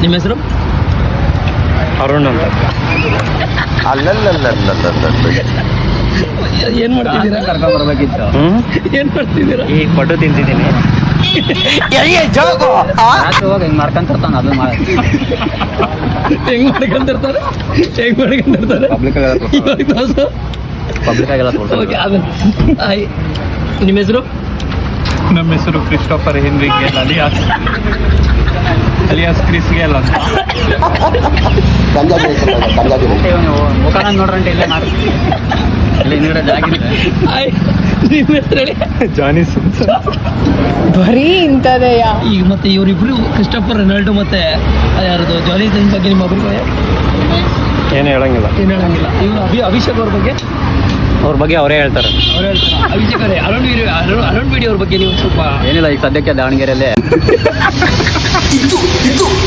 ನಿಮ್ಮ ಹೆಸರು? ಅರುಣ್ ಅಂತ. ಏನ್ ಮಾಡ್ತಿದ್ದೀರಾ? ಕರ್ಕೊಂಡ್ ಬರ್ಬೇಕಿತ್ತು. ಏನ್ ಮಾಡ್ತಿದ್ದೀರಾ? ಈ ಪಡ್ಡು ತಿಂತಿದ್ದೀನಿ. ಹಿಂಗ್ ಮಾಡ್ಕೊಂತಿರ್ತಾನ ಅದು ಹೆಂಗ್ ಮಾಡ್ಕೊಂತಿರ್ತಾರೆ? ಪಬ್ಲಿಕ್ ಆಗೆಲ್ಲ ನಿಮ್ಮ ಹೆಸರು? ನಮ್ಮ ಹೆಸರು ಕ್ರಿಸ್ಟೋಫರ್ ಹೆನ್ರಿಕ್ ಗೆಲ್ ಅಲಿಯಾಸ್ ಕ್ರಿಸ್ ಗೆಲ್ ಅಂತ. ಮುಖಾನ ನೋಡ್ರಂటే ಇಲ್ಲೇ ಮಾಡಿ ಇಲ್ಲಿ ಹಿಂದ್ಗಡೆ ಜಾಗಿದ್ರೆ. ನಿಮ್ಮ ಹೆಸರು ಹೇಳಿ? ಜಾನಿಸ್. ಬರೀ ಇಂಥದೆಯಾ? ಈಗ ಮತ್ತೆ ಇವರಿಬ್ರು ಕ್ರಿಸ್ಟೋಫರ್ ರೊನಾಲ್ಡೋ ಮತ್ತೆ ಯಾರದು ಜಾನಿ ಸಿಂಗ್ ಬಗ್ಗೆ ನಿಮ್ಮ ಅಭಿಪ್ರಾಯ ಏನು ಹೇಳಂಗಿಲ್ಲ. ಏನು ಹೇಳಂಗಿಲ್ಲ. ಇವರು ಅಭಿಷೇಕ್ ಅವ್ರ ಬಗ್ಗೆ ಅವರೇ ಹೇಳ್ತಾರೆ. ಅಭಿಷೇಕ್ ಅವರೇ ಅರುಣ್ ಬಿಡಿ ಅವ್ರ ಬಗ್ಗೆ ನೀವು ಸ್ವಲ್ಪ ಏನಿಲ್ಲ. ಈಗ ಸದ್ಯಕ್ಕೆ ದಾವಣಗೆರೆಯಲ್ಲೇ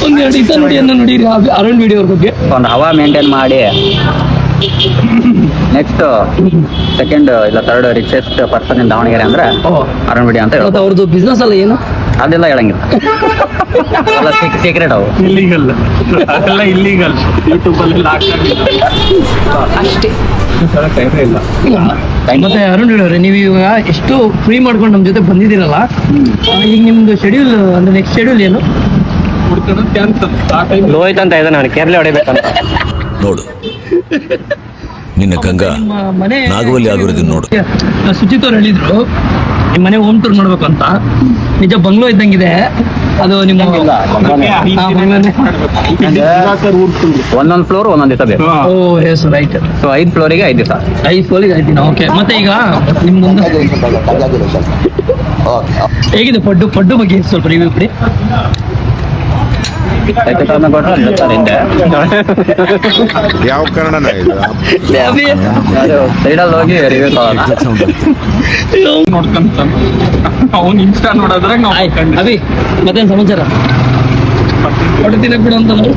ಒಂದೆರಡು ಇತ ನುಡಿಯನ್ನು ನೋಡಿರಿ ಅರುಣ್ ಬಿಡಿ ಅವ್ರ ಬಗ್ಗೆ. ಒಂದು ಹವಾ ಮೇಂಟೈನ್ ಮಾಡಿ ನೆಕ್ಸ್ಟ್ ಸೆಕೆಂಡ್ ಇಲ್ಲ third richest person in Davanagere ಅಂದ್ರೆ ಅರುಣ್ ಬಿಡಿ ಅಂತ ಹೇಳೋದು. ಅವ್ರದ್ದು ಬಿಸ್ನೆಸ್ ಅಲ್ಲ ಏನು ಅದೆಲ್ಲ ಹೇಳಂಗಿಲ್ಲ. ಸೀಕ್ರೆಟ್ ಅವು ಇಲ್ಲಿಗಲ್. ಅದೆಲ್ಲ ಇಲ್ಲಿಗಲ್. ಯೂಟ್ಯೂಬಲ್ಲಿ ಅಷ್ಟೇ ಇಲ್ಲ. ಮತ್ತೆ ಅರುಣ್ ಬಿಡಿ ಅವರೇ, ನೀವು ಇವಾಗ ಎಷ್ಟು ಫ್ರೀ ಮಾಡ್ಕೊಂಡು ನಮ್ಮ ಜೊತೆ ಬಂದಿದ್ದೀರಲ್ಲ, ಈಗ ನಿಮ್ದು ಶೆಡ್ಯೂಲ್ ಅಂದ್ರೆ ನೆಕ್ಸ್ಟ್ ಶೆಡ್ಯೂಲ್ ಏನು? ಲೋಹಿತ್ ಅಂತ ಇದೆ, ನಾನು ಕೇರಳ ಹೊಡಿಬೇಕಂತ. ನೋಡು ನಿನ್ನ ಗಂಗಾ ಮನೆ ನಾಗವಲ್ಲಿ ಆಗಿರೋದು ನೋಡು. ಸುಚಿತ್ ಅವ್ರು ಹೇಳಿದ್ರು ನಿಮ್ಮ ಮನೆ ಹೋಮ್ ಟೂರ್ ಮಾಡ್ಬೇಕು ಅಂತ. ನಿಜ ಬಂಗ್ಲೋ ಇದ್ದಂಗಿದೆ ಅದು. ನಿಮ್ಮ ಒಂದೊಂದು ಫ್ಲೋರ್ ಒಂದೊಂದು ದಿವಸ ಬೇಕು. ಓ ಎಸ್ ರೈಟ್. ಸೊ 5 ಫ್ಲೋರಿಗೆ 5 ದಿವಸ. 5 ಫ್ಲೋರಿಗೆ 5 ದಿನ. ಓಕೆ. ಮತ್ತೆ ಈಗ ನಿಮ್ಮ ಮುಂದೆ ಹೇಗಿದೆ ಪಡ್ಡು ಬಗ್ಗೆ ಸ್ವಲ್ಪ ರಿವ್ಯೂ ಕೊಡಿ. ಯಾವ ಕನ್ನಡನ ಸೈಡಲ್ಲಿ ಹೋಗಿ ರಿವ್ಯೂ ನೋಡ್ಕೊಂತ ಅವ್ನು ಇನ್ಸ್ಟಾ ನೋಡಿದ್ರೆ ಅಭಿ ಮತ್ತೇನು ಸಮಾಚಾರ? ಪಡ್ಡು ತಿನ್ನಕ್ ಬಿಡು ಅಂತ ನಾವು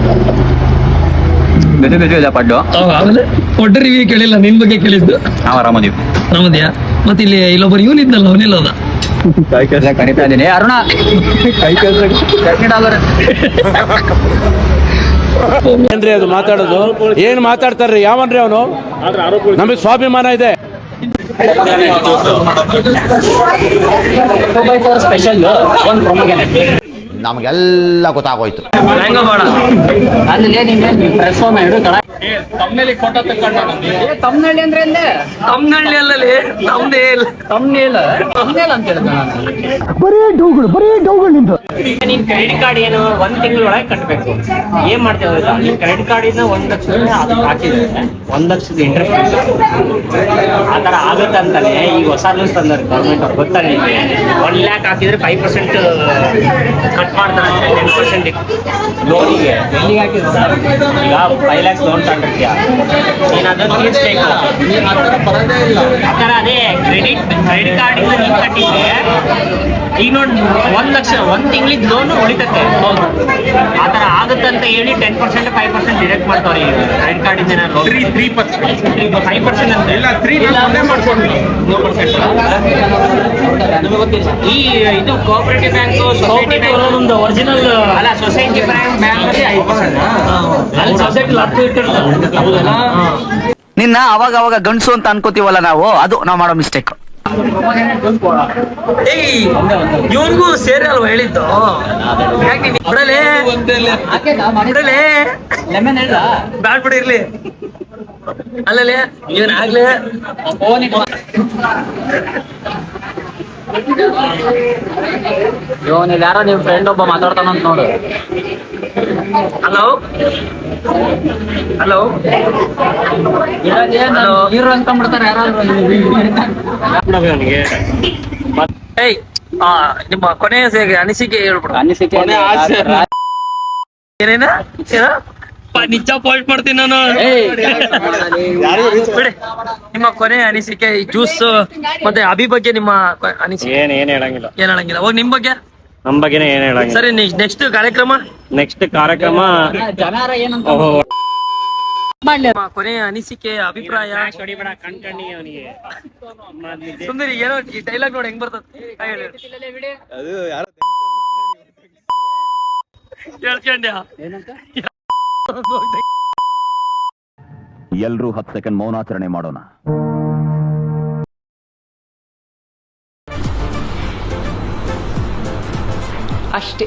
ಬಿಸಿ ಇದೆ ಪಡ್ಡು. ಆಮೇಲೆ ಪಡ್ಡು ರಿವ್ಯೂ ಕೇಳಿಲ್ಲ, ನಿನ್ ಬಗ್ಗೆ ಕೇಳಿದ್ದು. ನಾವು ಆರಾಮದೀವಿ. ಆರಾಮದ್ಯಾ? ಮತ್ತೆ ಇಲ್ಲಿ ಇಲ್ಲೊಬ್ಬರು ಇವನ್ ಇದ್ನಲ್ಲ, ಅವನಿಲ್ಲದ ಕರಿತಾ ಇದ್ದೀನಿ. ಅರುಣ ಏನ್ರಿ ಅದು ಮಾತಾಡೋದು? ಏನ್ ಮಾತಾಡ್ತಾರ್ರಿ? ಯಾವನ್ರಿ ಅವನು? ನಮಗೆ ಸ್ವಾಭಿಮಾನ ಇದೆ. ಸ್ಪೆಷಲ್ ನಮಗೆಲ್ಲ ಗೊತ್ತಾಗೋಯ್ತು. ತಮ್ಮನಳ್ಳಿ ಅಂದ್ರೆ ತಮ್ಮನಳ್ಳಿ ಅಲ್ಲಲ್ಲಿ ತಮ್ಮನೇಲ್ ಅಂತ ಹೇಳಿದ ನಾನು. ಬರೀ ಡೌಗಳು ನಿಂತು. ನೀನ್ ಕ್ರೆಡಿಟ್ ಕಾರ್ಡ್ ಏನು 1 ತಿಂಗಳೊಳಗೆ ಕಟ್ಟಬೇಕು. ಏನ್ ಮಾಡ್ತೇವೆ ಗೊತ್ತಾ? ನೀನ್ ಕ್ರೆಡಿಟ್ ಕಾರ್ಡ್ ಇಂದ 1 ಲಕ್ಷ ಹಾಕಿದ್ರೆ 1 ಲಕ್ಷದ ಇಂಟ್ರೆಸ್ಟ್ ಆ ತರ ಆಗುತ್ತೆ ಅಂತಾನೆ ಈಗ ಹೊಸ ರೂಲ್ಸ್ ತಂದಾರೆ ಗೌರ್ಮೆಂಟ್ ಅವ್ರು. ಗೊತ್ತಾ ನಿಮಗೆ? 1 ಲ್ಯಾಕ್ ಹಾಕಿದ್ರೆ 5% ಕಟ್ ಮಾಡ್ತಾರೆ. 10% ಲೋನಿಗೆ ಎಲ್ಲಿಗೆ ಹಾಕಿದ್ರು ಈಗ 5 ಲ್ಯಾಕ್ಸ್ ಲೋನ್ ತಗೊಂಡಿರ್ತೀಯ, ನೀನು ಅದನ್ನು ತೀರಿಸ್ಬೇಕು. ಆ ಥರ ಅದೇ ಕ್ರೆಡಿಟ್ ಕಾರ್ಡಿಂದ ನೀನು ಕಟ್ಟಿದ್ರೆ ಈಗ ನೋಡಿ 1 ಲಕ್ಷ 1 ತಿಂಗಳಿದ್ ಲೋನು ಉಳಿತತ್ತೆ. ಆ ಥರ ಆಗುತ್ತೆ ಅಂತ ಹೇಳಿ 10% 5% ಡಿಡಕ್ಟ್ ಮಾಡ್ತಾರೆ ಈಗ ಕ್ರೆಡಿಟ್ ಕಾರ್ಡಿಂದ. 5% ಅಂತ ಇಲ್ಲ, 3% ಮಾಡ್ಕೊಂಡು 4%. ಈ ಇದು ಕೋಆಪರೇಟಿವ್ ಬ್ಯಾಂಕ್, ಸೊಸೈಟಿ ಬ್ಯಾಂಕ್ ಒಂದು ಒರಿಜಿನಲ್ ಅಲ್ಲ, ಸೊಸೈಟಿ ಬ್ಯಾಂಕ್ ಅಲ್ಲಿ 5%. ಅಲ್ಲಿ ಸೊಸೈಟಿ 10 ಇಟ್ಟಿರ್ತಾರೆ. ನಿನ್ನ ಅವಾಗ ಗಂಡಸು ಅಂತ ಅನ್ಕೋತೀವಲ್ಲ ನಾವು, ಅದು ನಾವು ಮಾಡೋ ಮಿಸ್ಟೇಕ್. ಇವನ್ಗೂ ಸೇರಿ ಅಲ್ವಾ ಹೇಳಿದ್ದು? ಬ್ಯಾಡ್ ಬಿಡಿ ಇರ್ಲಿ ಅಲ್ಲಲ್ಲಿ ಇವನ್ ಆಗ್ಲಿ. ಯಾರೋ ನಿಮ್ ಫ್ರೆಂಡ್ ಒಬ್ಬ ಮಾತಾಡ್ತಾನಂತ ನೋಡು. ಹಲೋ ಹಲೋ ಹೀರೋ ಅನ್ಕೊಂಡ್ಬಿಡ್ತಾರೆ ಯಾರಾದ್ರೂ. ನಿಮ್ಮ ಕೊನೆಯ ಅನಿಸಿಕೆ ಹೇಳ್ಬಿಡು. ಅನಿಸಿಕೆ ಏನೇನ ನಿಜ ಪಾಯಿಂಟ್ ಮಾಡ್ತೀನಿ ನಾನು. ಬಿಡಿ ನಿಮ್ಮ ಕೊನೆಯ ಅನಿಸಿಕೆ ಈ ಜ್ಯೂಸ್ ಮತ್ತೆ ಅಭಿ ಬಗ್ಗೆ ನಿಮ್ಮ ಅನಿಸಿಕೆ. ಏನ್ ಹೇಳಂಗಿಲ್ಲ. ಏನ್ ಹೇಳಂಗಿಲ್ಲ. ಹೋಗಿ ನಿಮ್ ಬಗ್ಗೆ? ನಮ್ಮ ಬಗ್ಗೆನೇ ಏನ್ ಹೇಳಂಗಿಲ್ಲ. ಸರಿ, ನೆಕ್ಸ್ಟ್ ಕಾರ್ಯಕ್ರಮ ಜನರ ಏನಂತ ಕೊನೆಯ ಅನಿಸಿಕೆ ಅಭಿಪ್ರಾಯ. ಸುಂದರಿ ಏನೋ ಈ ಡೈಲಾಗ್ ನೋಡಿ ಹೆಂಗ್ ಬರ್ತದೆ? ಕೇಳ್ಕೊಂಡ್ಯಾ ಎಲ್ರೂ 10 ಸೆಕೆಂಡ್ ಮೌನಾಚರಣೆ ಮಾಡೋಣ. ಅಷ್ಟೇ.